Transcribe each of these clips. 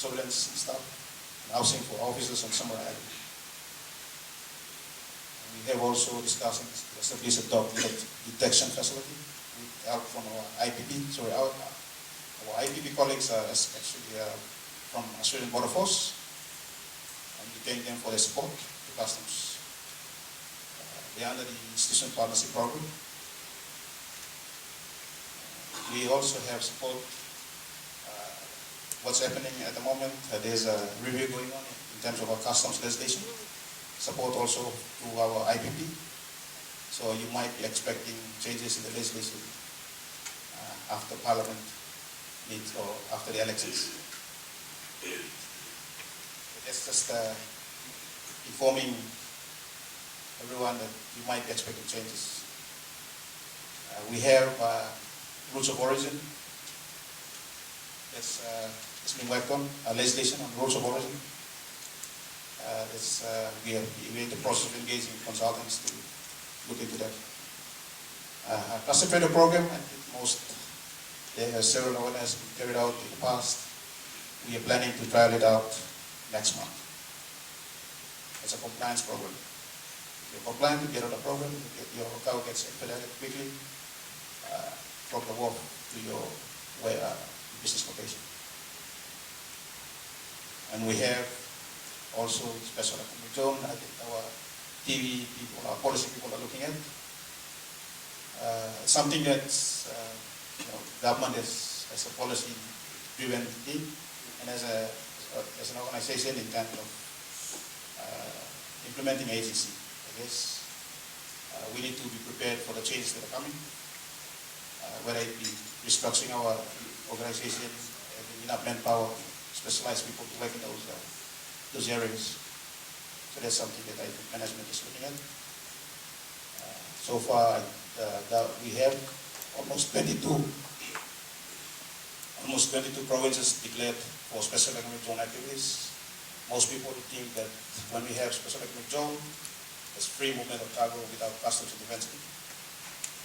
surveillance and stuff, and housing for officers on Summer Island. We have also discussed and established a dog detection facility with help from our IPP. Sorry, our IPP colleagues are actually from Australian Border Force, and we thank them for their support to Customs. They are under the Institutional Partnership Program. We also have support. What's happening at the moment, there's a review going on in terms of our customs legislation, support also to our IPP. So you might be expecting changes in the legislation after Parliament meets or after the elections. That's just informing everyone that you might be expecting changes. We have rules of origin. It's been worked on, legislation on rules of origin. We're in the process of engaging consultants to look into that. Classified program, I think there are several awareness carried out in the past. We are planning to trial it out next month. It's a compliance program. If you're compliant, you get on the program, your cow gets expedited quickly from the wharf to your business location. And we have also special economic zone. I think our TV people, our policy people are looking at. Something that's government as a policy-driven thing, and as an organization in terms of implementing agency. I guess we need to be prepared for the changes that are coming. Whether it be restructuring our organization, having enough manpower, specialized people to work in those areas. So that's something that I think management is looking at. So far, we have almost 22 provinces declared for special economic zone activities. Most people think that when we have special economic zone, there's free movement of cargo without customs intervention.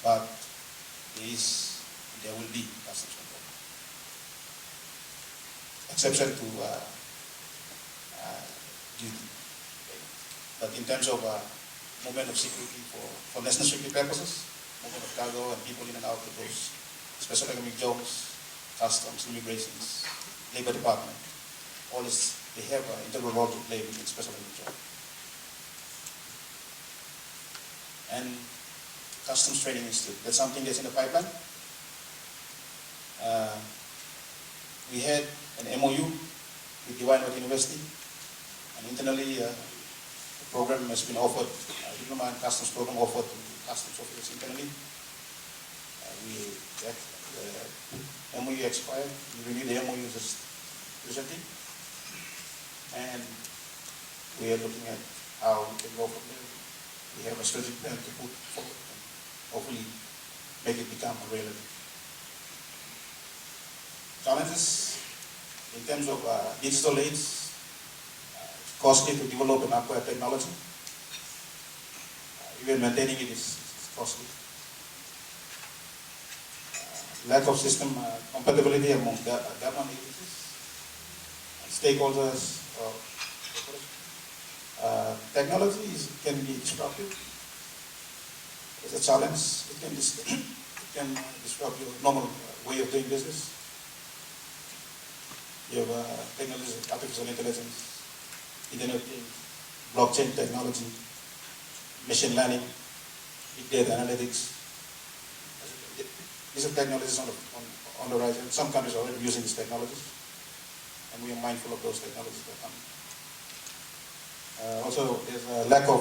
But there will be customs control. Exception to duty. But in terms of movement of security for national security purposes, movement of cargo and people in and out of those special economic zones, customs, immigrations, labor department, all this, they have an integral role to play within special economic zone. And Customs Training Institute, that's something that's in the pipeline. We had an MOU with Divine Word University, and internally the program has been offered, diploma and customs program offered to customs officers internally. The MOU expired, we renewed the MOU just recently, and we are looking at how we can go from there. We have a strategic plan to put forward and hopefully make it become a reality. Challenges in terms of digital aids, it's costly to develop and acquire technology. Even maintaining it is costly. Lack of system compatibility among government agencies, stakeholders. Technology can be disruptive. It's a challenge. It can disrupt your normal way of doing business. You have technology, artificial intelligence, Internet of Things, blockchain technology, machine learning, big data analytics. These are technologies on the rise, and some countries are already using these technologies, and we are mindful of those technologies that are coming. Also, there's a lack of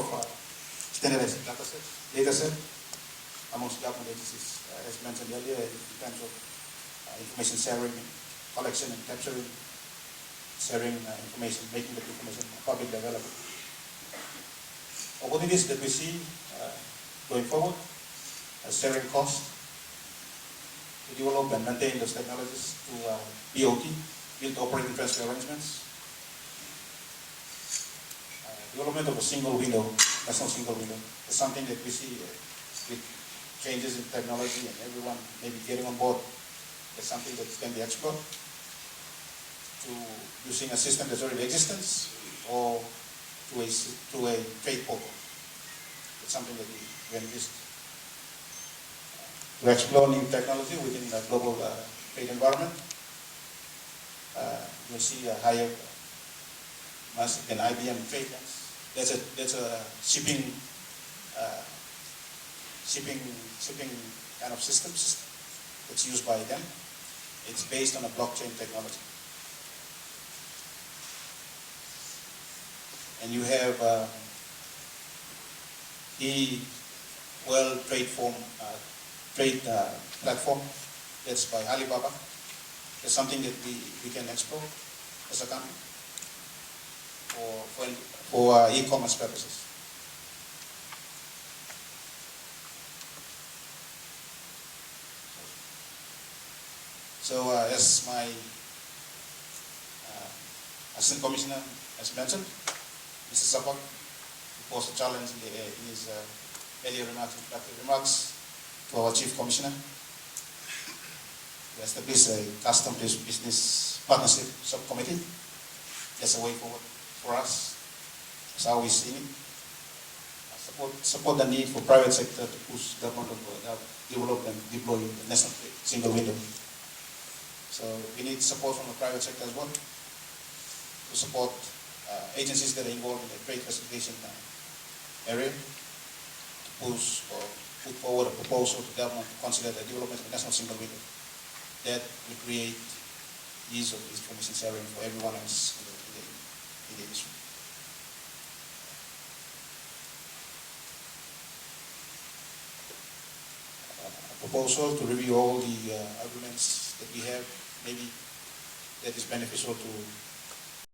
standardized data set amongst government agencies, as mentioned earlier, in terms of information sharing, collection and capturing, sharing information, making the information publicly available. Opportunities that we see going forward, sharing costs to develop and maintain those technologies to BOT, build operating transfer arrangements. Development of a single window, national single window, is something that we see with changes in technology and everyone maybe getting on board. It's something that can be explored. to using a system that's already existence or to a trade portal. It's something that we envisage. To explore new technology within the global trade environment, you'll see a higher massive than IBM trade lens. That's a shipping kind of system that's used by them. It's based on a blockchain technology. And you have the World Trade Platform that's by Alibaba. That's something that we can explore as a company for e-commerce purposes. So as my Assistant Commissioner has mentioned, Mr. Sapak posed a challenge in his earlier remarks to our Chief Commissioner to establish a custom-based business partnership subcommittee. That's a way forward for us. That's how we see it. Support the need for private sector to push government to develop and deploy the national single window. So we need support from the private sector as well to support agencies that are involved in the trade facilitation area to push or put forward a proposal to government to consider the development of the national single window that will create ease of information sharing for everyone else in the industry. A proposal to review all the arguments that we have, maybe that is beneficial to